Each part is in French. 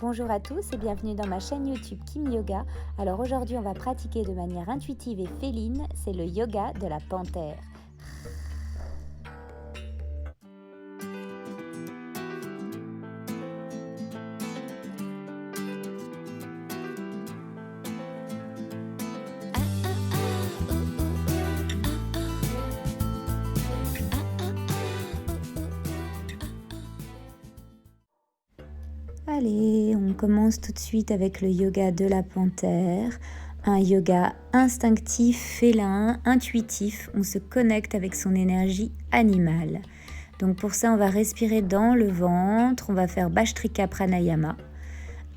Bonjour à tous et bienvenue dans ma chaîne YouTube Kim Yoga. Alors aujourd'hui on va pratiquer de manière intuitive et féline, c'est le yoga de la panthère. Allez, on commence tout de suite avec le yoga de la panthère, un yoga instinctif, félin, intuitif, on se connecte avec son énergie animale. Donc pour ça, on va respirer dans le ventre, on va faire Bhastrika Pranayama.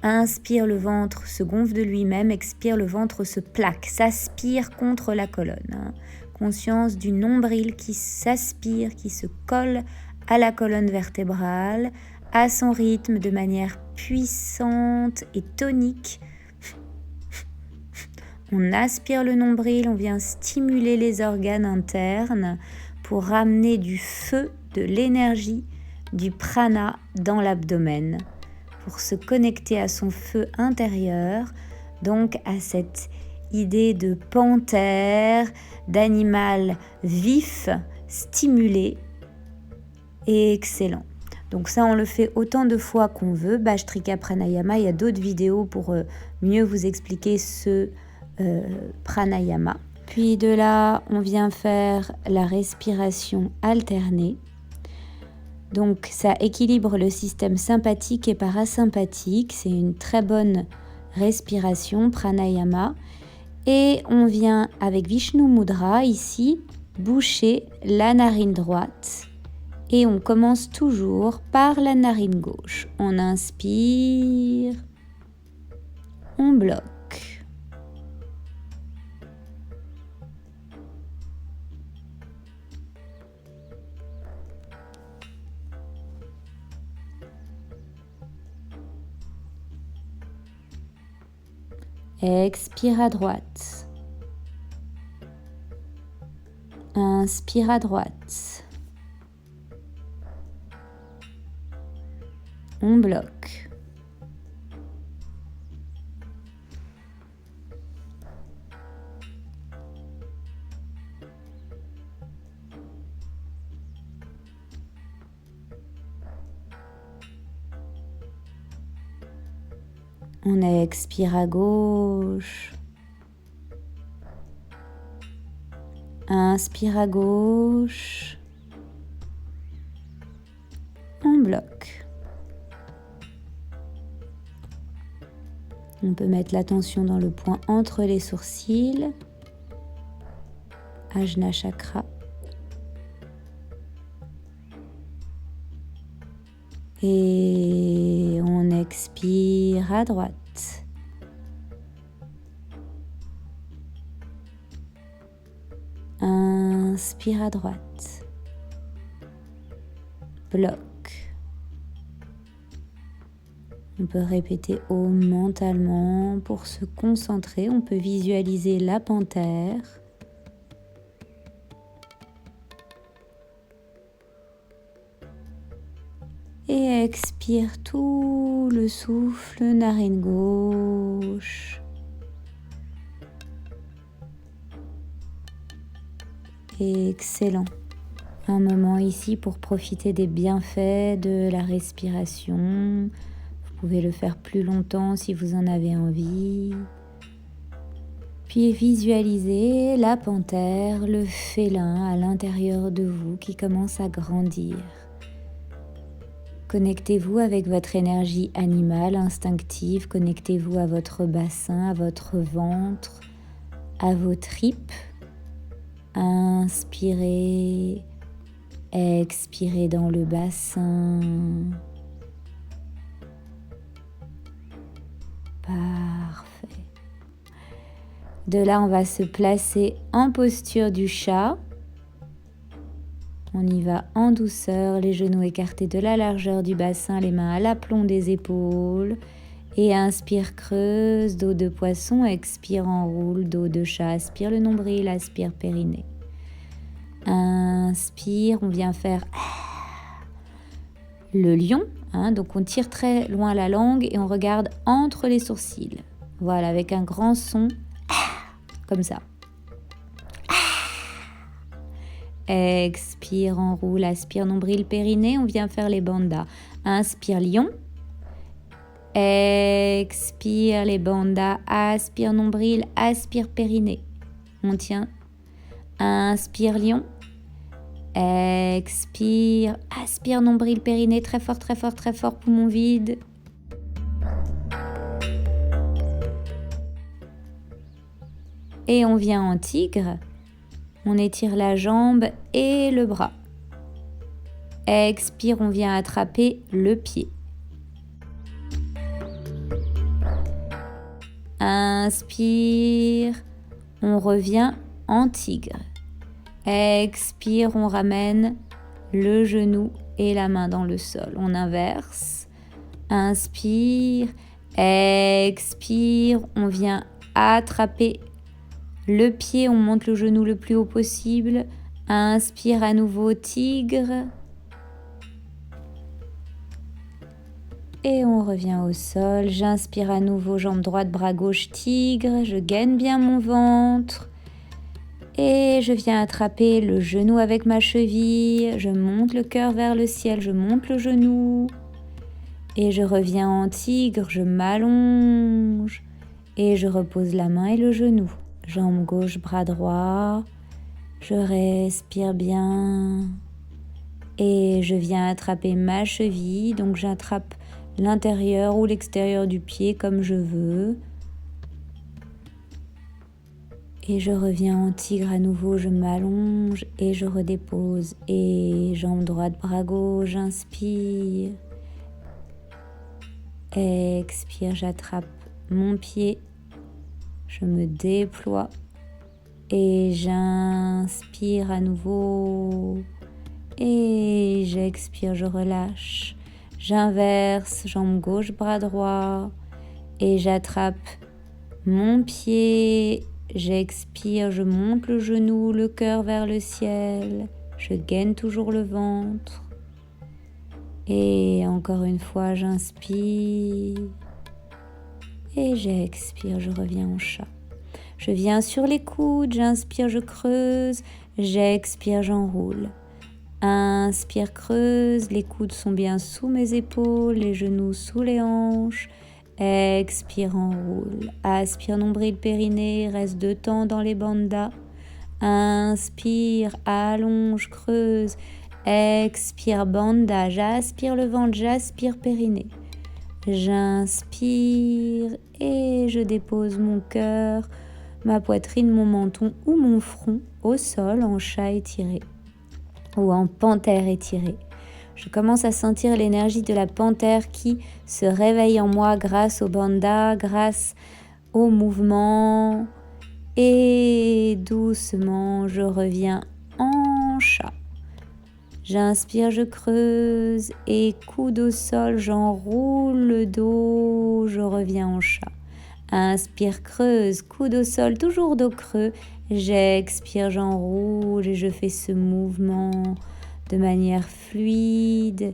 Inspire, le ventre se gonfle de lui-même, expire, le ventre se plaque, s'aspire contre la colonne. Conscience du nombril qui s'aspire, qui se colle à la colonne vertébrale, à son rythme de manière puissante et tonique. On aspire le nombril, on vient stimuler les organes internes pour ramener du feu, de l'énergie, du prana dans l'abdomen, pour se connecter à son feu intérieur, donc à cette idée de panthère, d'animal vif, stimulé et excellent. Donc ça, on le fait autant de fois qu'on veut. Bhastrika Pranayama, il y a d'autres vidéos pour mieux vous expliquer ce pranayama. Puis de là, on vient faire la respiration alternée. Donc ça équilibre le système sympathique et parasympathique. C'est une très bonne respiration, pranayama. Et on vient avec Vishnu Mudra ici, boucher la narine droite. Et on commence toujours par la narine gauche. On inspire, on bloque. Expire à droite. Inspire à droite. On bloque. On expire à gauche. Inspire à gauche. On bloque. On peut mettre l'attention dans le point entre les sourcils, Ajna Chakra. Et on expire à droite. Inspire à droite. Bloque. On peut répéter Om mentalement pour se concentrer. On peut visualiser la panthère. Et expire tout le souffle, narine gauche. Excellent. Un moment ici pour profiter des bienfaits de la respiration. Vous pouvez le faire plus longtemps si vous en avez envie. Puis visualisez la panthère, le félin à l'intérieur de vous qui commence à grandir. Connectez-vous avec votre énergie animale, instinctive. Connectez-vous à votre bassin, à votre ventre, à vos tripes. Inspirez, expirez dans le bassin. Parfait. De là, on va se placer en posture du chat. On y va en douceur, les genoux écartés de la largeur du bassin, les mains à l'aplomb des épaules. Et inspire, creuse, dos de poisson, expire, enroule, dos de chat, aspire le nombril, aspire, périnée. Inspire, on vient faire le lion, donc on tire très loin la langue et on regarde entre les sourcils. Voilà, avec un grand son, comme ça. Expire, enroule, aspire, nombril, périnée. On vient faire les bandas. Inspire, lion. Expire, les bandas. Aspire, nombril, aspire, périnée. On tient. Inspire, lion. Expire, aspire, nombril, périnée. Très fort, très fort, très fort. Poumon vide. Et on vient en tigre. On étire la jambe et le bras. Expire, on vient attraper le pied. Inspire, on revient en tigre. Expire, on ramène le genou et la main dans le sol. On inverse. Inspire, expire, on vient attraper le pied, on monte le genou le plus haut possible. Inspire à nouveau, tigre. Et on revient au sol. J'inspire à nouveau, jambe droite, bras gauche, tigre. Je gaine bien mon ventre. Et je viens attraper le genou avec ma cheville. Je monte le cœur vers le ciel. Je monte le genou. Et je reviens en tigre. Je m'allonge. Et je repose la main et le genou. Jambe gauche, bras droit. Je respire bien. Et je viens attraper ma cheville. Donc j'attrape l'intérieur ou l'extérieur du pied comme je veux. Et je reviens en tigre à nouveau. Je m'allonge et je redépose. Et jambe droite, bras gauche. Inspire. Expire, j'attrape mon pied. Je me déploie et j'inspire à nouveau et j'expire, je relâche. J'inverse, jambe gauche, bras droit et j'attrape mon pied. J'expire, je monte le genou, le cœur vers le ciel. Je gaine toujours le ventre. Et encore une fois, j'inspire. Et j'expire, je reviens en chat. Je viens sur les coudes, j'inspire, je creuse, j'expire, j'enroule. Inspire, creuse, les coudes sont bien sous mes épaules, les genoux sous les hanches. Expire, enroule. Aspire, nombril, périnée, reste 2 temps dans les bandas. Inspire, allonge, creuse. Expire, banda, j'aspire le ventre, j'aspire, périnée. J'inspire et je dépose mon cœur, ma poitrine, mon menton ou mon front au sol en chat étiré ou en panthère étirée. Je commence à sentir l'énergie de la panthère qui se réveille en moi grâce au bandha, grâce au mouvement. Et doucement, je reviens en chat. J'inspire, je creuse et coude au sol, j'enroule le dos, je reviens en chat. Inspire, creuse, coude au sol, toujours dos creux. J'expire, j'enroule et je fais ce mouvement de manière fluide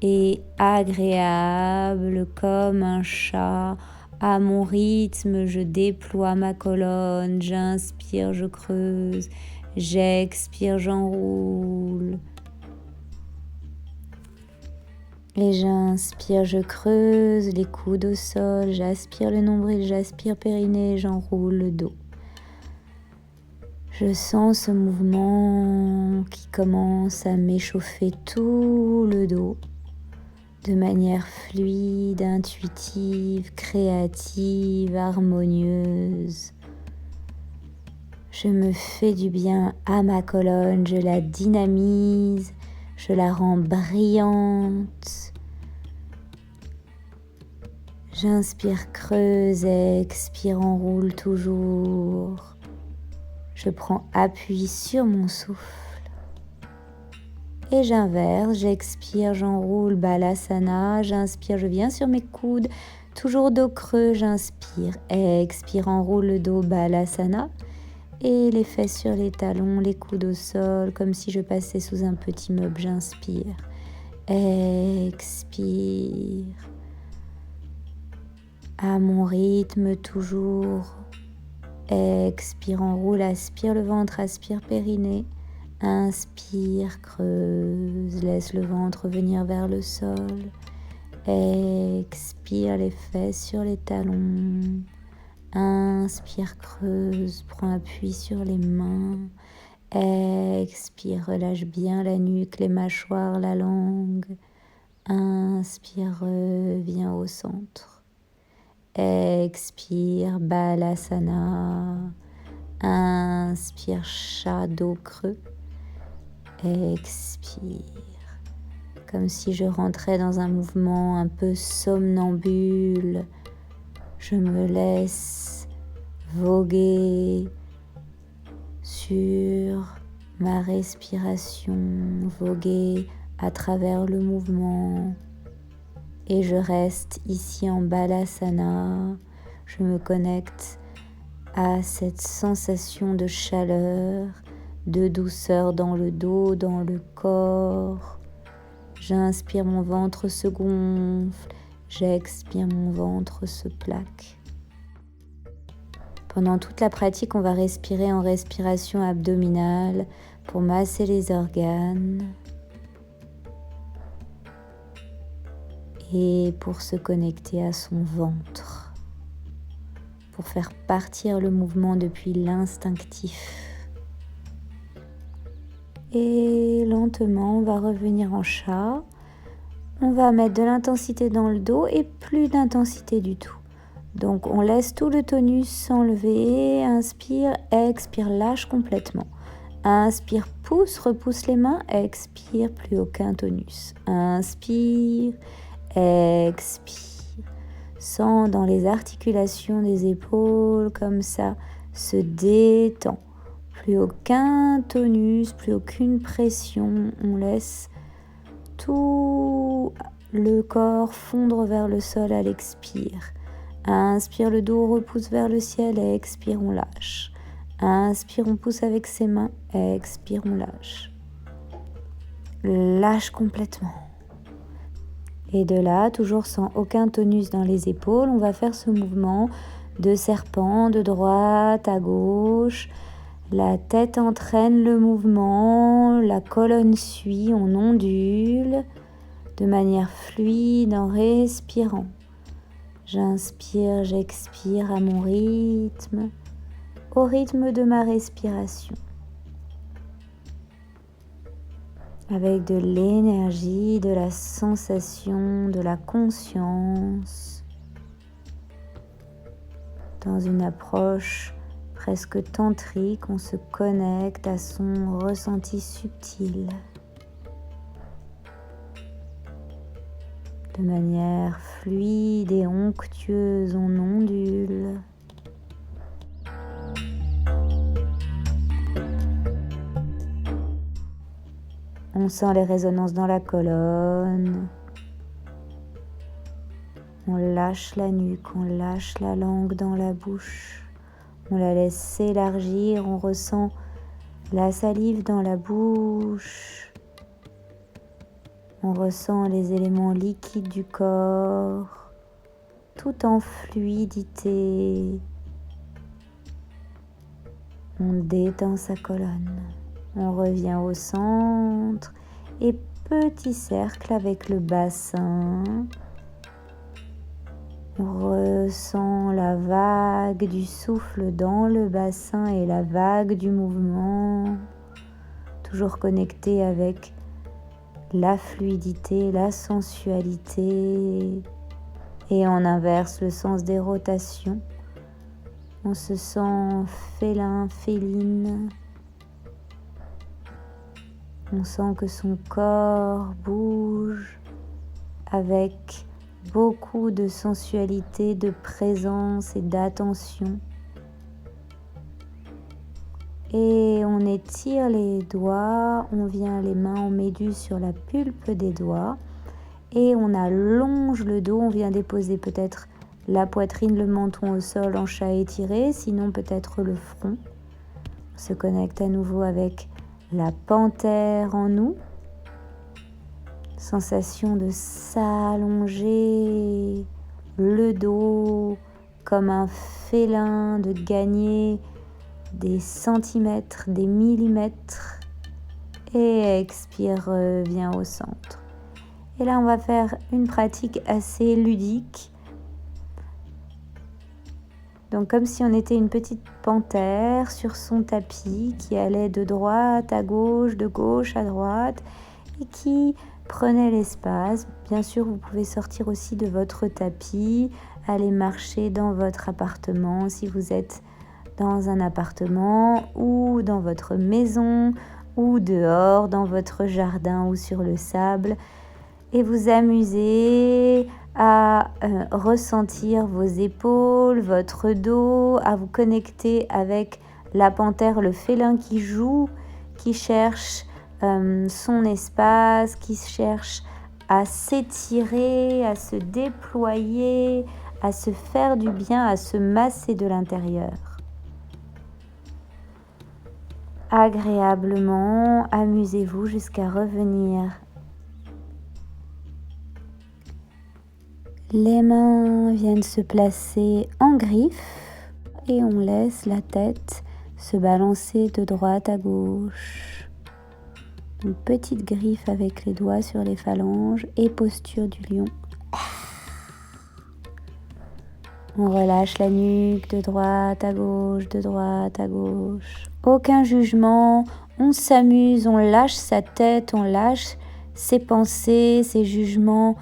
et agréable comme un chat. À mon rythme, je déploie ma colonne, j'inspire, je creuse, j'expire, j'enroule. Et j'inspire, je creuse les coudes au sol, j'aspire le nombril, j'aspire périnée, j'enroule le dos. Je sens ce mouvement qui commence à m'échauffer tout le dos de manière fluide, intuitive, créative, harmonieuse. Je me fais du bien à ma colonne, je la dynamise, je la rends brillante. J'inspire, creuse, expire, enroule toujours. Je prends appui sur mon souffle. Et j'inverse, j'expire, j'enroule, balasana. J'inspire, je viens sur mes coudes, toujours dos creux, j'inspire. Expire, enroule le dos, balasana. Et les fesses sur les talons, les coudes au sol, comme si je passais sous un petit meuble, j'inspire. Expire. À mon rythme toujours. Expire, enroule, aspire le ventre, aspire périnée. Inspire, creuse, laisse le ventre venir vers le sol. Expire, les fesses sur les talons. Inspire, creuse, prends appui sur les mains. Expire, relâche bien la nuque, les mâchoires, la langue. Inspire, reviens au centre. Expire, Balasana. Inspire, chat dos creux. Expire. Comme si je rentrais dans un mouvement un peu somnambule. Je me laisse voguer sur ma respiration, voguer à travers le mouvement. Et je reste ici en Balasana. Je me connecte à cette sensation de chaleur, de douceur dans le dos, dans le corps. J'inspire, mon ventre se gonfle. J'expire, mon ventre se plaque. Pendant toute la pratique, on va respirer en respiration abdominale pour masser les organes et pour se connecter à son ventre, pour faire partir le mouvement depuis l'instinctif. Et lentement, on va revenir en chat. On va mettre de l'intensité dans le dos et plus d'intensité du tout. Donc on laisse tout le tonus s'enlever. Inspire, expire, lâche complètement. Inspire, pousse, repousse les mains. Expire, plus aucun tonus. Inspire, expire. Sens dans les articulations des épaules comme ça se détend. Plus aucun tonus, plus aucune pression. On laisse tout le corps fondre vers le sol à l'expire. Inspire, le dos repousse vers le ciel. Expire, on lâche. Inspire, on pousse avec ses mains. Expire, on lâche. Lâche complètement. Et de là, toujours sans aucun tonus dans les épaules, on va faire ce mouvement de serpent de droite à gauche. La tête entraîne le mouvement, la colonne suit, on ondule de manière fluide en respirant. J'inspire, j'expire à mon rythme, au rythme de ma respiration. Avec de l'énergie, de la sensation, de la conscience, dans une approche presque tantrique, on se connecte à son ressenti subtil. De manière fluide et onctueuse, on ondule. On sent les résonances dans la colonne. On lâche la nuque, on lâche la langue dans la bouche. On la laisse s'élargir, on ressent la salive dans la bouche. On ressent les éléments liquides du corps, tout en fluidité. On détend sa colonne. On revient au centre et petit cercle avec le bassin. On ressent la vague du souffle dans le bassin et la vague du mouvement, toujours connecté avec la fluidité, la sensualité. Et on inverse le sens des rotations. On se sent félin, féline. On sent que son corps bouge avec beaucoup de sensualité, de présence et d'attention. Et on étire les doigts, on vient les mains en méduse sur la pulpe des doigts et on allonge le dos, on vient déposer peut-être la poitrine, le menton au sol en chat étiré, sinon peut-être le front. On se connecte à nouveau avec la panthère en nous. Sensation de s'allonger le dos comme un félin, de gagner des centimètres, des millimètres. Et expire, reviens au centre. Et là, on va faire une pratique assez ludique. Donc comme si on était une petite panthère sur son tapis qui allait de droite à gauche, de gauche à droite et qui prenait l'espace. Bien sûr, vous pouvez sortir aussi de votre tapis, aller marcher dans votre appartement si vous êtes dans un appartement ou dans votre maison ou dehors dans votre jardin ou sur le sable et vous amuser à ressentir vos épaules, votre dos, à vous connecter avec la panthère, le félin qui joue, qui cherche son espace, qui cherche à s'étirer, à se déployer, à se faire du bien, à se masser de l'intérieur. Agréablement, amusez-vous jusqu'à revenir. Les mains viennent se placer en griffe et on laisse la tête se balancer de droite à gauche. Une petite griffe avec les doigts sur les phalanges et posture du lion. On relâche la nuque de droite à gauche, de droite à gauche. Aucun jugement, on s'amuse, on lâche sa tête, on lâche ses pensées, ses jugements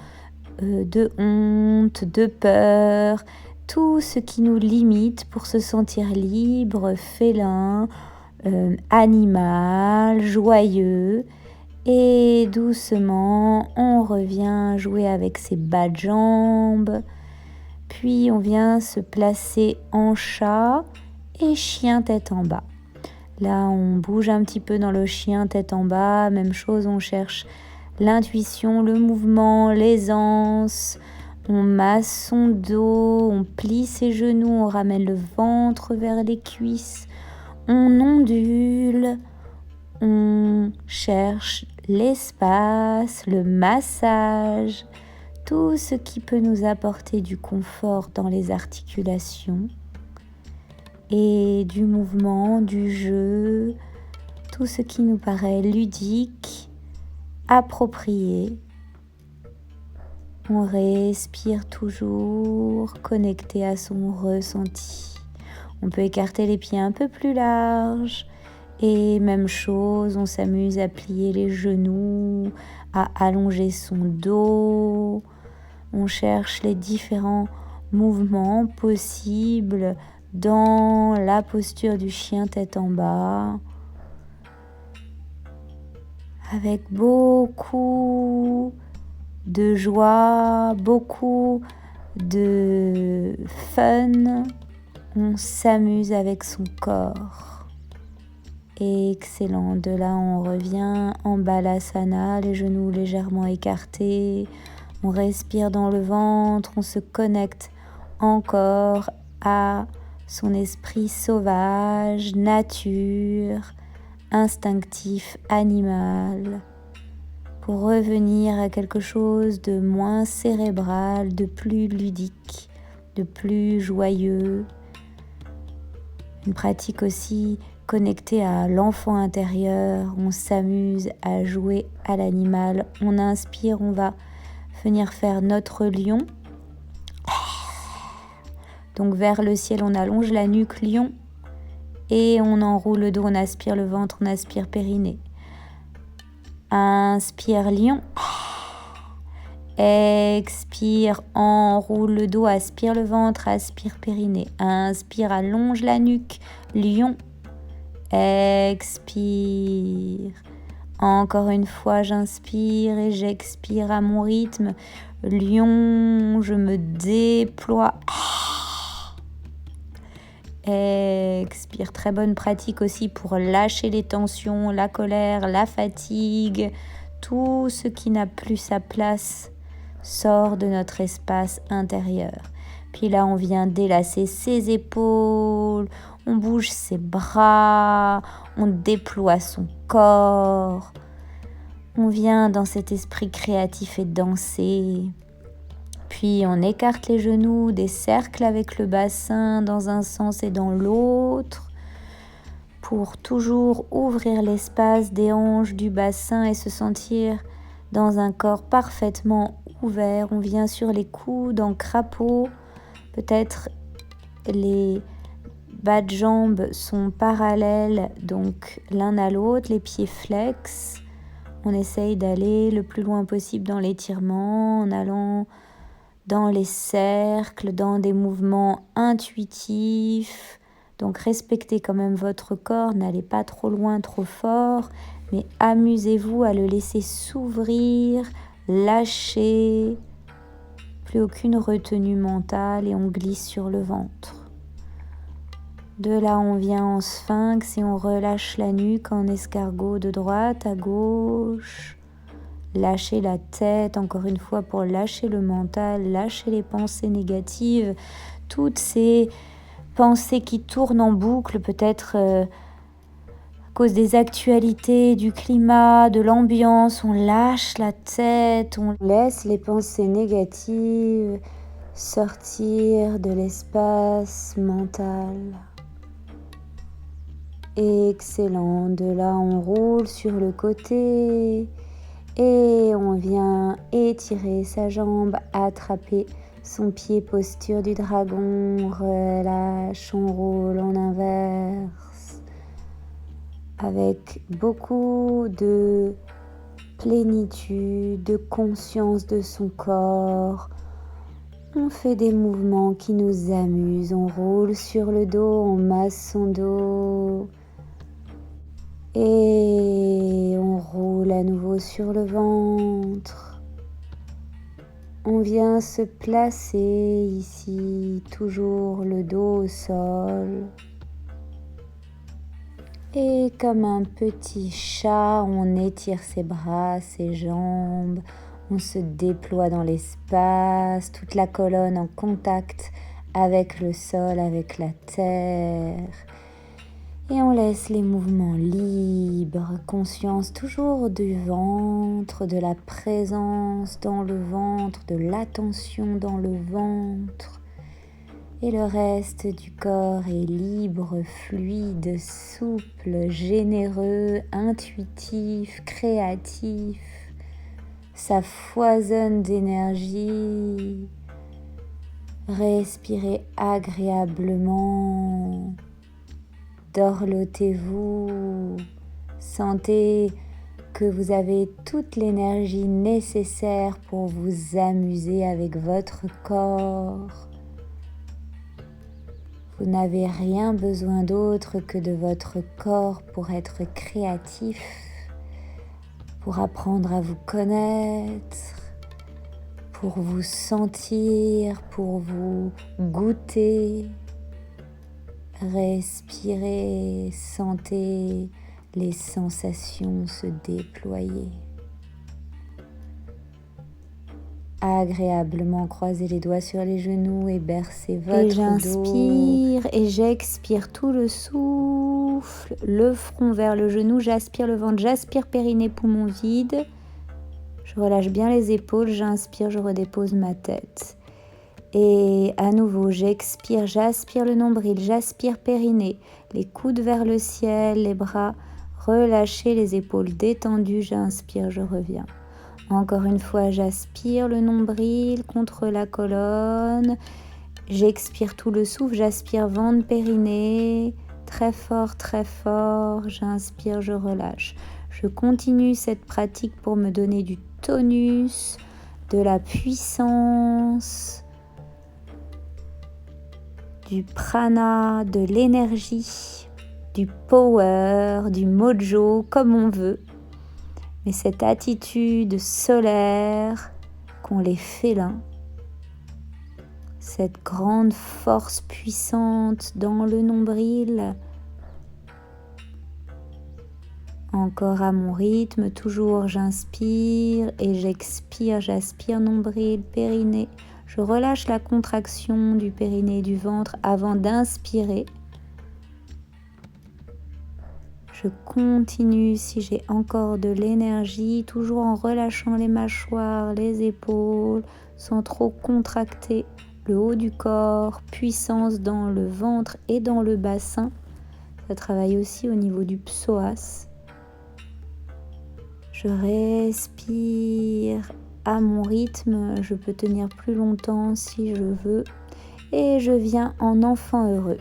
de honte, de peur, tout ce qui nous limite pour se sentir libre, félin, animal, joyeux. Et doucement, on revient jouer avec ses bas de jambes. Puis on vient se placer en chat et chien tête en bas. Là, on bouge un petit peu dans le chien tête en bas. Même chose, on cherche l'intuition, le mouvement, l'aisance. On masse son dos, on plie ses genoux, on ramène le ventre vers les cuisses. On ondule, on cherche l'espace, le massage, tout ce qui peut nous apporter du confort dans les articulations et du mouvement, du jeu, tout ce qui nous paraît ludique, approprié. On respire toujours connecté à son ressenti. On peut écarter les pieds un peu plus larges et même chose, on s'amuse à plier les genoux, à allonger son dos. On cherche les différents mouvements possibles dans la posture du chien tête en bas, avec beaucoup de joie, beaucoup de fun. On s'amuse avec son corps. Excellent. De là, on revient en balasana, les genoux légèrement écartés. On respire dans le ventre, on se connecte encore à son esprit sauvage, nature, instinctif, animal, pour revenir à quelque chose de moins cérébral, de plus ludique, de plus joyeux. Une pratique aussi connectée à l'enfant intérieur. On s'amuse à jouer à l'animal. On inspire, on va venir faire notre lion. Donc vers le ciel, on allonge la nuque lion et on enroule le dos, on aspire le ventre, on aspire périnée. Inspire lion. Expire, enroule le dos, aspire le ventre, aspire périnée. Inspire, allonge la nuque, lion. Expire. Encore une fois, j'inspire et j'expire à mon rythme. Lion, je me déploie. Expire. Très bonne pratique aussi pour lâcher les tensions, la colère, la fatigue. Tout ce qui n'a plus sa place sort de notre espace intérieur. Puis là, on vient délasser ses épaules, on bouge ses bras, on déploie son corps. On vient dans cet esprit créatif et dansé. Puis on écarte les genoux, des cercles avec le bassin dans un sens et dans l'autre pour toujours ouvrir l'espace des hanches du bassin et se sentir dans un corps parfaitement ouvert. On vient sur les coudes en crapaud. Peut-être les bas de jambes sont parallèles, donc l'un à l'autre, les pieds flex. On essaye d'aller le plus loin possible dans l'étirement en allant dans les cercles, dans des mouvements intuitifs. Donc respectez quand même votre corps, n'allez pas trop loin, trop fort, mais amusez-vous à le laisser s'ouvrir, lâcher. Plus aucune retenue mentale et on glisse sur le ventre. De là, on vient en sphinx et on relâche la nuque en escargot de droite à gauche. Lâchez la tête, encore une fois, pour lâcher le mental, lâcher les pensées négatives, toutes ces pensées qui tournent en boucle, peut-être à cause des actualités, du climat, de l'ambiance. On lâche la tête, on laisse les pensées négatives sortir de l'espace mental. Excellent. De là, on roule sur le côté et on vient étirer sa jambe, attraper son pied, posture du dragon. Relâche, on roule en inverse avec beaucoup de plénitude, de conscience de son corps. On fait des mouvements qui nous amusent. On roule sur le dos, on masse son dos. Et on roule à nouveau sur le ventre. On vient se placer ici, toujours le dos au sol. Et comme un petit chat, on étire ses bras, ses jambes. On se déploie dans l'espace, toute la colonne en contact avec le sol, avec la terre. Et on laisse les mouvements libres, conscience toujours du ventre, de la présence dans le ventre, de l'attention dans le ventre. Et le reste du corps est libre, fluide, souple, généreux, intuitif, créatif. Ça foisonne d'énergie. Respirez agréablement. Dorlotez-vous, sentez que vous avez toute l'énergie nécessaire pour vous amuser avec votre corps. Vous n'avez rien besoin d'autre que de votre corps pour être créatif, pour apprendre à vous connaître, pour vous sentir, pour vous goûter. Respirez, sentez les sensations se déployer. Agréablement croisez les doigts sur les genoux et bercez votre dos. Et j'inspire et j'expire tout le souffle, le front vers le genou, j'aspire le ventre, j'aspire périnée, poumon vide. Je relâche bien les épaules, j'inspire, je redépose ma tête. Et à nouveau, j'expire, j'aspire le nombril, j'aspire périnée, les coudes vers le ciel, les bras relâchés, les épaules détendues, j'inspire, je reviens. Encore une fois, j'aspire le nombril contre la colonne, j'expire tout le souffle, j'aspire ventre, périnée, très fort, j'inspire, je relâche. Je continue cette pratique pour me donner du tonus, de la puissance, du prana, de l'énergie, du power, du mojo, comme on veut. Mais cette attitude solaire qu'ont les félins, cette grande force puissante dans le nombril, encore à mon rythme, toujours j'inspire et j'expire, j'aspire nombril, périnée. Je relâche la contraction du périnée et du ventre avant d'inspirer. Je Je continue si j'ai encore de l'énergie, toujours en relâchant les mâchoires, les épaules, sans trop contracter le haut du corps, puissance dans le ventre et dans le bassin. Ça travaille aussi au niveau du psoas. Je respire à mon rythme, je peux tenir plus longtemps si je veux. Et je viens en enfant heureux.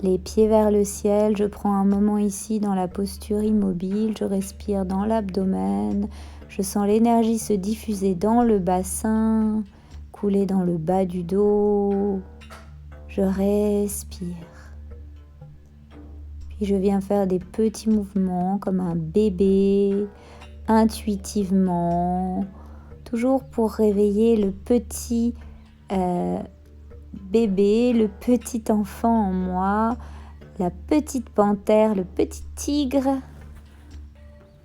Les pieds vers le ciel, je prends un moment ici dans la posture immobile, je respire dans l'abdomen, je sens l'énergie se diffuser dans le bassin, couler dans le bas du dos. Je respire. Puis je viens faire des petits mouvements comme un bébé, intuitivement, toujours pour réveiller le petit bébé, le petit enfant en moi, la petite panthère, le petit tigre,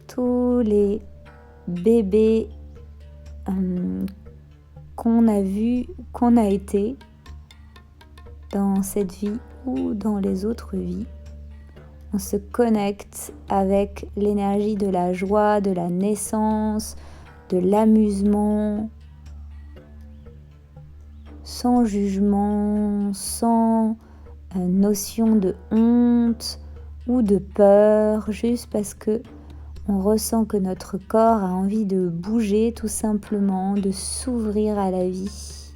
tous les bébés qu'on a vus, qu'on a été dans cette vie ou dans les autres vies. On se connecte avec l'énergie de la joie, de la naissance, de l'amusement, sans jugement, sans notion de honte ou de peur, juste parce que on ressent que notre corps a envie de bouger tout simplement, de s'ouvrir à la vie.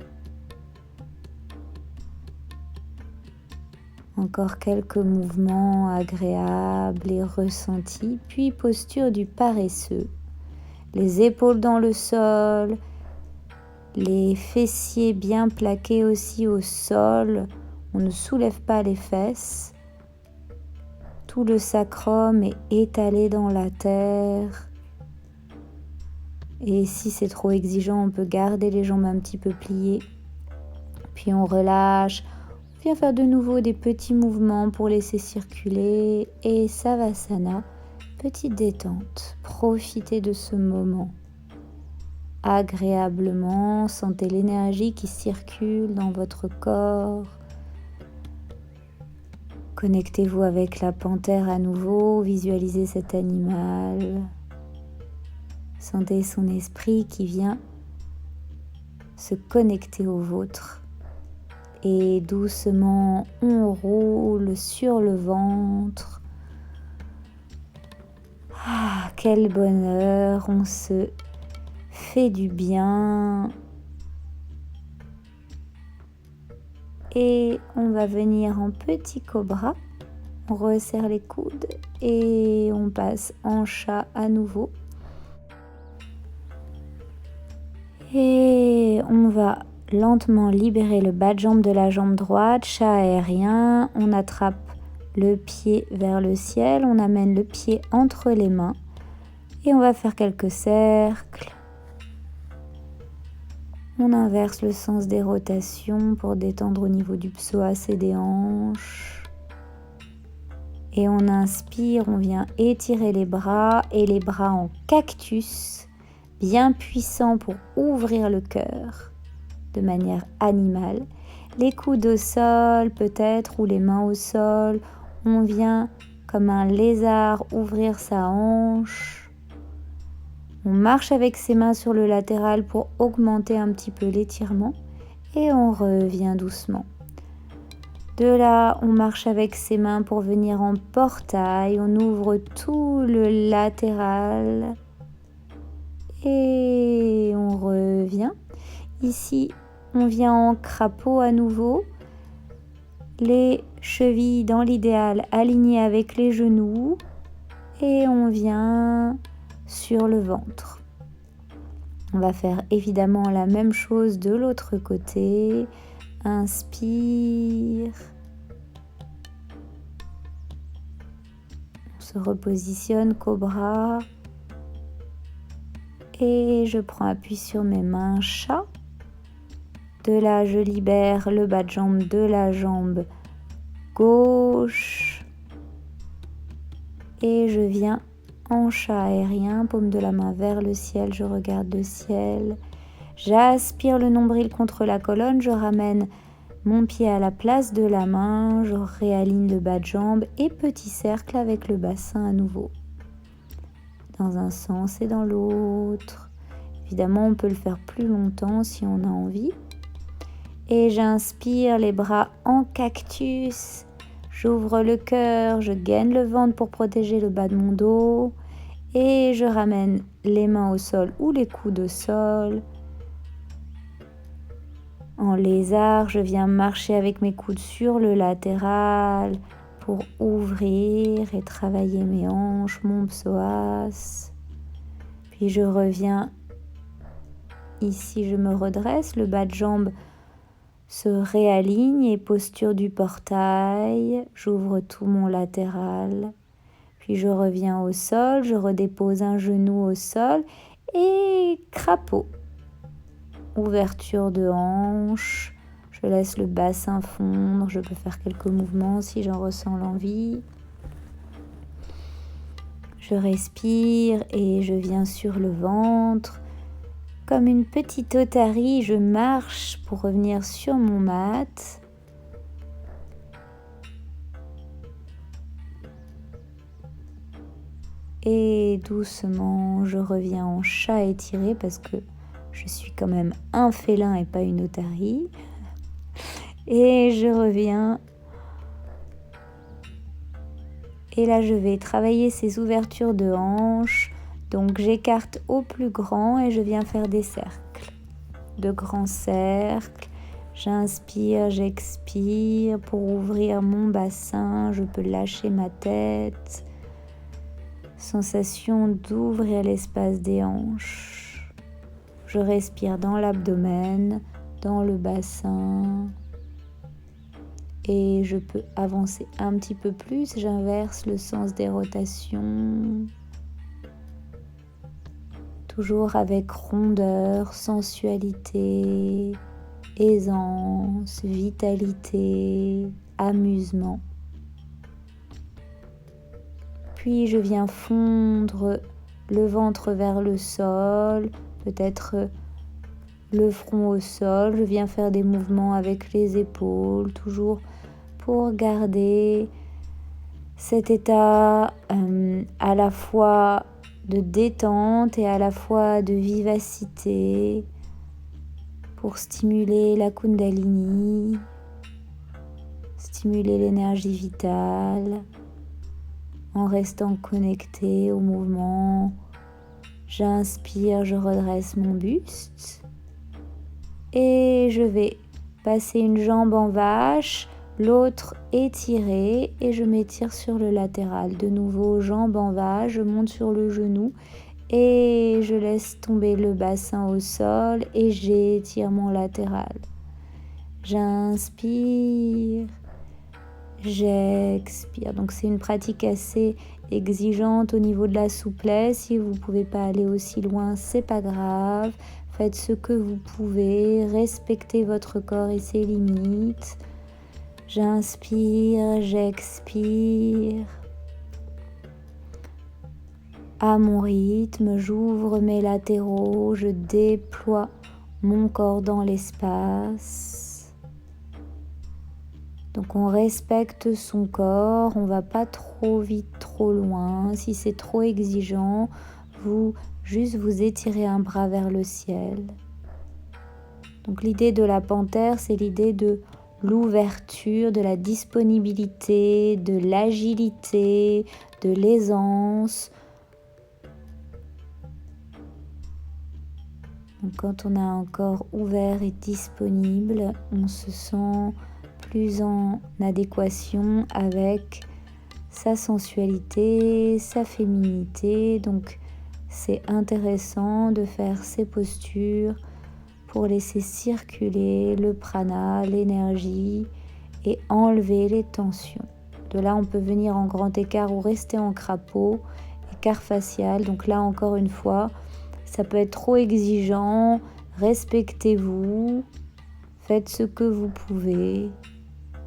Encore quelques mouvements agréables et ressentis, puis posture du paresseux. Les épaules dans le sol, les fessiers bien plaqués aussi au sol. On ne soulève pas les fesses. Tout le sacrum est étalé dans la terre. Et si c'est trop exigeant, on peut garder les jambes un petit peu pliées. Puis on relâche. On vient faire de nouveau des petits mouvements pour laisser circuler. Et Savasana, petite détente. Profitez de ce moment. Agréablement, sentez l'énergie qui circule dans votre corps. Connectez-vous avec la panthère à nouveau, visualisez cet animal. Sentez son esprit qui vient se connecter au vôtre. Et doucement, on roule sur le ventre. Ah, quel bonheur, on se fait du bien. Et on va venir en petit cobra. On resserre les coudes et on passe en chat à nouveau. Et on va lentement libérer le bas de jambe de la jambe droite, chat aérien. On attrape le pied vers le ciel, on amène le pied entre les mains et on va faire quelques cercles. On inverse le sens des rotations pour détendre au niveau du psoas et des hanches. Et on inspire, on vient étirer les bras et les bras en cactus, bien puissants pour ouvrir le cœur de manière animale. Les coudes au sol peut-être ou les mains au sol. On vient comme un lézard ouvrir sa hanche. On marche avec ses mains sur le latéral pour augmenter un petit peu l'étirement et on revient doucement. De là, on marche avec ses mains pour venir en portail. On ouvre tout le latéral et on revient. Ici, on vient en crapaud à nouveau. Les chevilles dans l'idéal alignées avec les genoux et on vient sur le ventre. On va faire évidemment la même chose de l'autre côté. Inspire. On se repositionne, cobra. Et je prends appui sur mes mains, chat. De là, je libère le bas de jambe de la jambe gauche. Et je viens en chat aérien, paume de la main vers le ciel, je regarde le ciel. J'aspire le nombril contre la colonne, je ramène Mon pied à la place de la main, je réaligne le bas de jambe et petit cercle avec le bassin à nouveau. Dans un sens et dans l'autre. Évidemment, on peut le faire plus longtemps si on a envie. Et j'inspire les bras en cactus. J'ouvre le cœur, je gaine le ventre pour protéger le bas de mon dos. Et je ramène les mains au sol ou les coudes au sol. En lézard, je viens marcher avec mes coudes sur le latéral pour ouvrir et travailler mes hanches, mon psoas. Puis je reviens ici, je me redresse, le bas de jambe se réaligne et posture du portail. J'ouvre tout mon latéral. Puis je reviens au sol, je redépose un genou au sol et crapaud. Ouverture de hanche, je laisse le bassin fondre, je peux faire quelques mouvements si j'en ressens l'envie. Je respire et je viens sur le ventre. Comme une petite otarie, je marche pour revenir sur mon mat. Et doucement, je reviens en chat étiré parce que je suis quand même un félin et pas une otarie. Et je reviens. Et là, je vais travailler ces ouvertures de hanches. Donc, j'écarte au plus grand et je viens faire des cercles. De grands cercles. J'inspire, j'expire pour ouvrir mon bassin. Je peux lâcher ma tête. Sensation d'ouvrir l'espace des hanches. Je respire dans l'abdomen, dans le bassin. Et je peux avancer un petit peu plus. J'inverse le sens des rotations. Toujours avec rondeur, sensualité, aisance, vitalité, amusement. Puis je viens fondre le ventre vers le sol, peut-être le front au sol. Je viens faire des mouvements avec les épaules, toujours pour garder cet état à la fois de détente et à la fois de vivacité, pour stimuler la Kundalini, stimuler l'énergie vitale, en restant connecté au mouvement. J'inspire, je redresse mon buste et je vais passer une jambe en vache, l'autre étirée et je m'étire sur le latéral. De nouveau, jambe en vache, je monte sur le genou et je laisse tomber le bassin au sol et j'étire mon latéral. J'inspire, j'expire. Donc c'est une pratique assez exigeante au niveau de la souplesse. Si vous ne pouvez pas aller aussi loin, c'est pas grave. Faites ce que vous pouvez, respectez votre corps et ses limites. J'inspire, j'expire. À mon rythme, j'ouvre mes latéraux, je déploie mon corps dans l'espace. Donc on respecte son corps, on ne va pas trop vite, trop loin. Si c'est trop exigeant, vous étirez un bras vers le ciel. Donc l'idée de la panthère, c'est l'idée de l'ouverture, de la disponibilité, de l'agilité, de l'aisance. Donc quand on a un corps ouvert et disponible, on se sent plus en adéquation avec sa sensualité, sa féminité. Donc c'est intéressant de faire ces postures pour laisser circuler le prana, l'énergie et enlever les tensions. De là, on peut venir en grand écart ou rester en crapaud, écart facial. Donc là, encore une fois, ça peut être trop exigeant. Respectez-vous, faites ce que vous pouvez.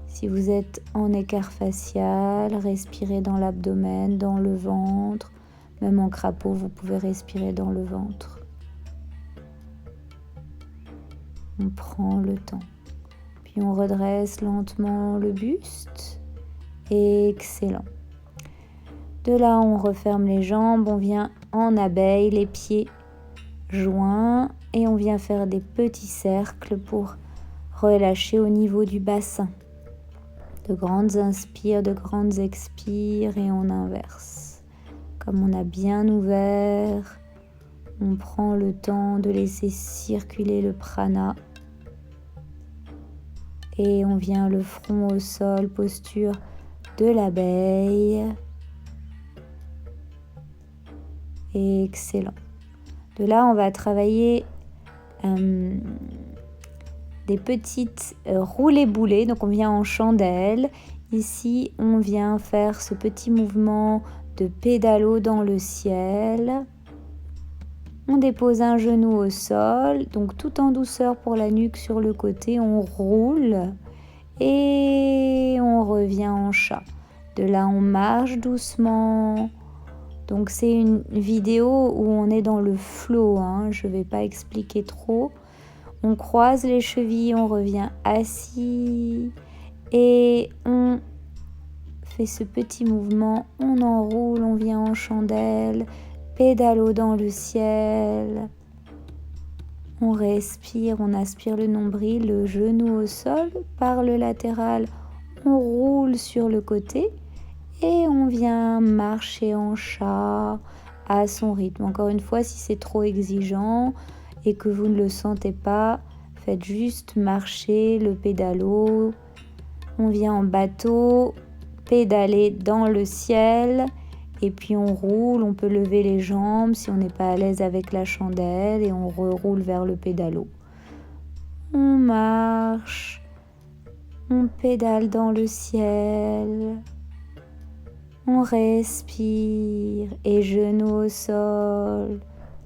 Si vous êtes en écart facial, respirez dans l'abdomen, dans le ventre. Même en crapaud, vous pouvez respirer dans le ventre. On prend le temps. Puis on redresse lentement le buste. Excellent. De là, on referme les jambes, on vient en abeille, les pieds joints et on vient faire des petits cercles pour relâcher au niveau du bassin. De grandes inspires, de grandes expires et on inverse. Comme on a bien ouvert, on prend le temps de laisser circuler le prana et on vient le front au sol, posture de l'abeille. Excellent. De là, on va travailler des petites roulées-boulées. Donc, on vient en chandelle. Ici, on vient faire ce petit mouvement de pédalo dans le ciel. On dépose un genou au sol. Donc, tout en douceur pour la nuque sur le côté. On roule et on revient en chat. De là, on marche doucement. Donc c'est une vidéo où on est dans le flow, je ne vais pas expliquer trop. On croise les chevilles, on revient assis et on fait ce petit mouvement. On enroule, on vient en chandelle, pédalo dans le ciel. On respire, on aspire le nombril, le genou au sol, par le latéral, on roule sur le côté. Et on vient marcher en chat à son rythme. Encore une fois, si c'est trop exigeant et que vous ne le sentez pas, faites juste marcher le pédalo. On vient en bateau, pédaler dans le ciel et puis on roule. On peut lever les jambes si on n'est pas à l'aise avec la chandelle et on reroule vers le pédalo. On marche, on pédale dans le ciel. On respire et genoux au sol,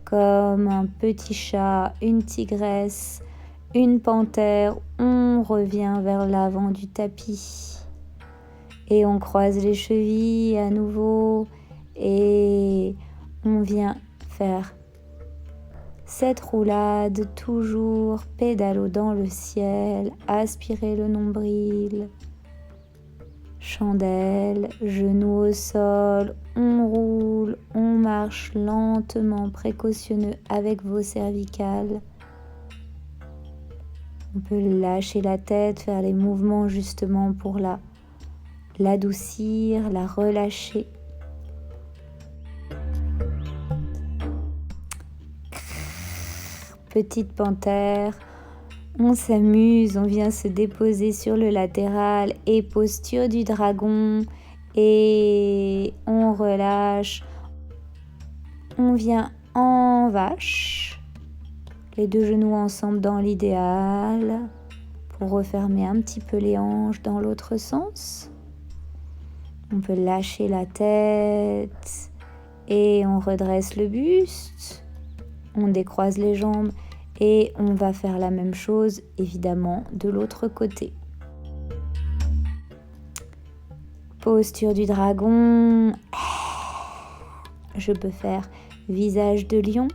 comme un petit chat, une tigresse, une panthère. On revient vers l'avant du tapis et on croise les chevilles à nouveau et on vient faire cette roulade, toujours pédalo dans le ciel, aspirer le nombril. Chandelle, genoux au sol, on roule, on marche lentement, précautionneux avec vos cervicales. On peut lâcher la tête, faire les mouvements justement pour l'adoucir, la relâcher. Petite panthère. On s'amuse, on vient se déposer sur le latéral et posture du dragon et on relâche. On vient en vache, les deux genoux ensemble dans l'idéal pour refermer un petit peu les hanches dans l'autre sens. On peut lâcher la tête et on redresse le buste, on décroise les jambes. Et on va faire la même chose, évidemment, de l'autre côté. Posture du dragon. Je peux faire visage de lion.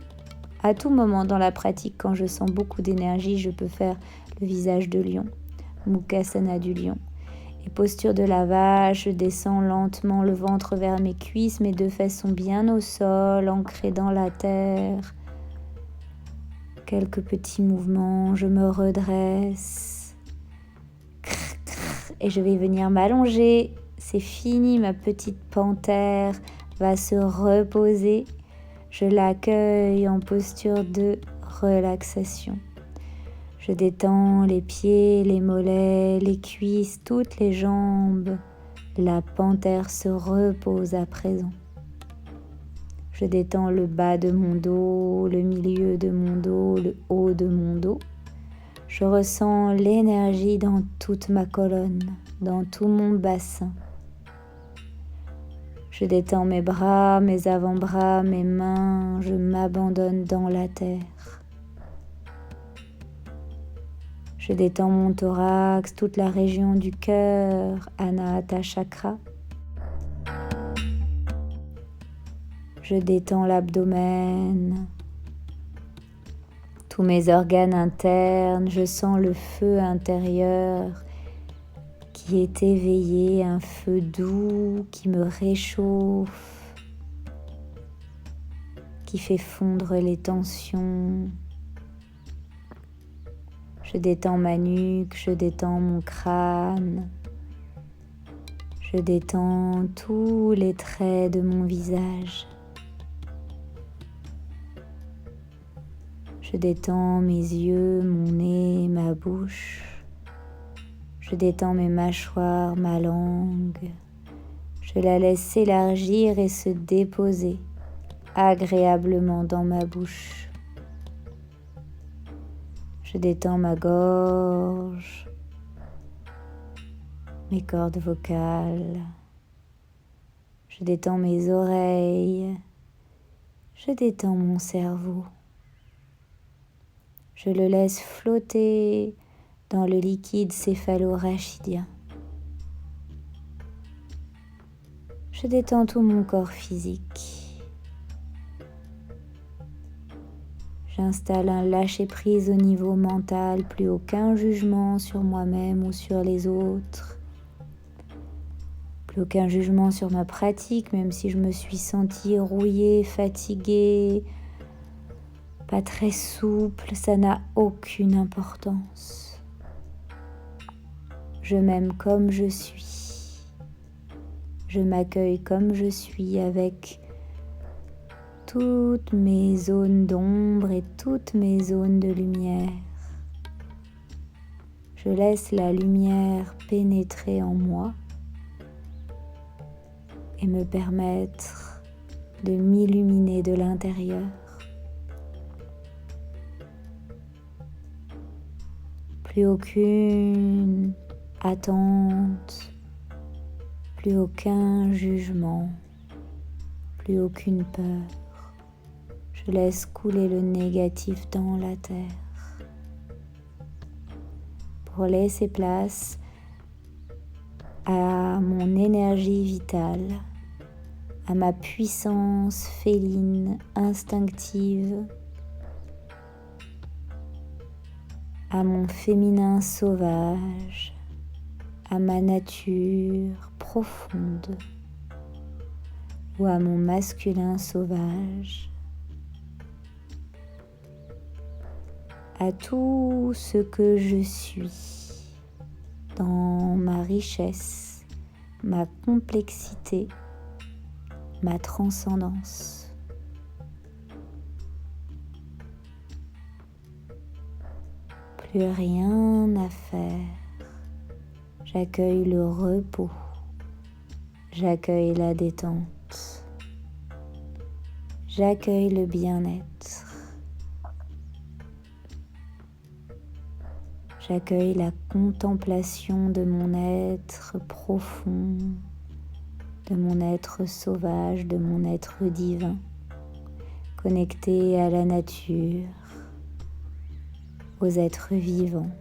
À tout moment dans la pratique, quand je sens beaucoup d'énergie, je peux faire le visage de lion. Mukhasana du lion. Et posture de la vache, je descends lentement le ventre vers mes cuisses. Mes deux fesses sont bien au sol, ancrées dans la terre. Quelques petits mouvements, je me redresse et je vais venir m'allonger. C'est fini, ma petite panthère va se reposer. Je l'accueille en posture de relaxation. Je détends les pieds, les mollets, les cuisses, toutes les jambes. La panthère se repose à présent. Je détends le bas de mon dos, le milieu de mon dos, le haut de mon dos. Je ressens l'énergie dans toute ma colonne, dans tout mon bassin. Je détends mes bras, mes avant-bras, mes mains. Je m'abandonne dans la terre. Je détends mon thorax, toute la région du cœur, Anahata Chakra. Je détends l'abdomen, tous mes organes internes, je sens le feu intérieur qui est éveillé, un feu doux qui me réchauffe, qui fait fondre les tensions. Je détends ma nuque, je détends mon crâne, je détends tous les traits de mon visage. Je détends mes yeux, mon nez, ma bouche. Je détends mes mâchoires, ma langue. Je la laisse s'élargir et se déposer agréablement dans ma bouche. Je détends ma gorge, mes cordes vocales. Je détends mes oreilles. Je détends mon cerveau. Je le laisse flotter dans le liquide céphalo-rachidien. Je détends tout mon corps physique. J'installe un lâcher-prise au niveau mental, plus aucun jugement sur moi-même ou sur les autres. Plus aucun jugement sur ma pratique, même si je me suis sentie rouillée, fatiguée, pas très souple, ça n'a aucune importance. Je m'aime comme je suis. Je m'accueille comme je suis avec toutes mes zones d'ombre et toutes mes zones de lumière. Je laisse la lumière pénétrer en moi et me permettre de m'illuminer de l'intérieur. Plus aucune attente, plus aucun jugement, plus aucune peur. Je laisse couler le négatif dans la terre pour laisser place à mon énergie vitale, à ma puissance féline, instinctive, à mon féminin sauvage, à ma nature profonde ou à mon masculin sauvage, à tout ce que je suis dans ma richesse, ma complexité, ma transcendance. Plus rien à faire. J'accueille le repos. J'accueille la détente. J'accueille le bien-être. J'accueille la contemplation de mon être profond, de mon être sauvage, de mon être divin, connecté à la nature, aux êtres vivants,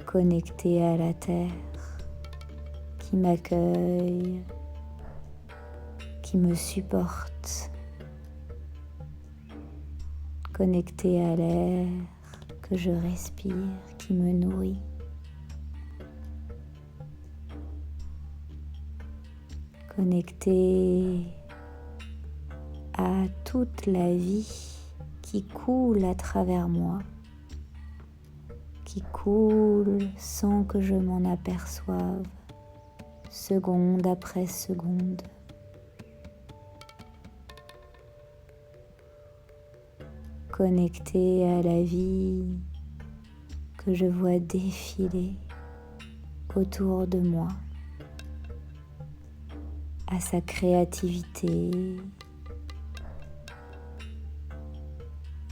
connecté à la terre qui m'accueille, qui me supporte, connecté à l'air que je respire, qui me nourrit. Connecté à toute la vie qui coule à travers moi, qui coule sans que je m'en aperçoive, seconde après seconde. Connecté à la vie que je vois défiler autour de moi, à sa créativité,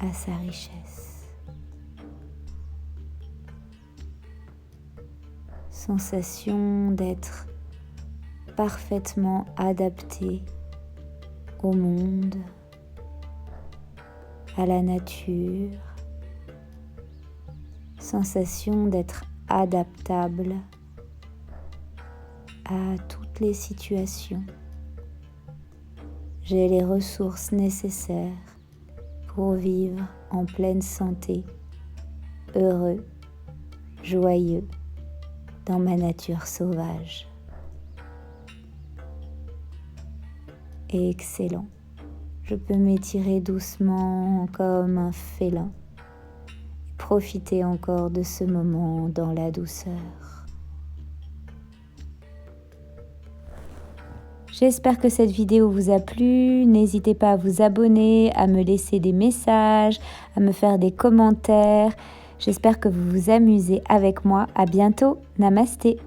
à sa richesse. Sensation d'être parfaitement adapté au monde, à la nature. Sensation d'être adaptable à toutes les situations. J'ai les ressources nécessaires pour vivre en pleine santé, heureux, joyeux dans ma nature sauvage. Et excellent. Je peux m'étirer doucement comme un félin et profiter encore de ce moment dans la douceur. J'espère que cette vidéo vous a plu. N'hésitez pas à vous abonner, à me laisser des messages, à me faire des commentaires. J'espère que vous vous amusez avec moi. À bientôt. Namasté.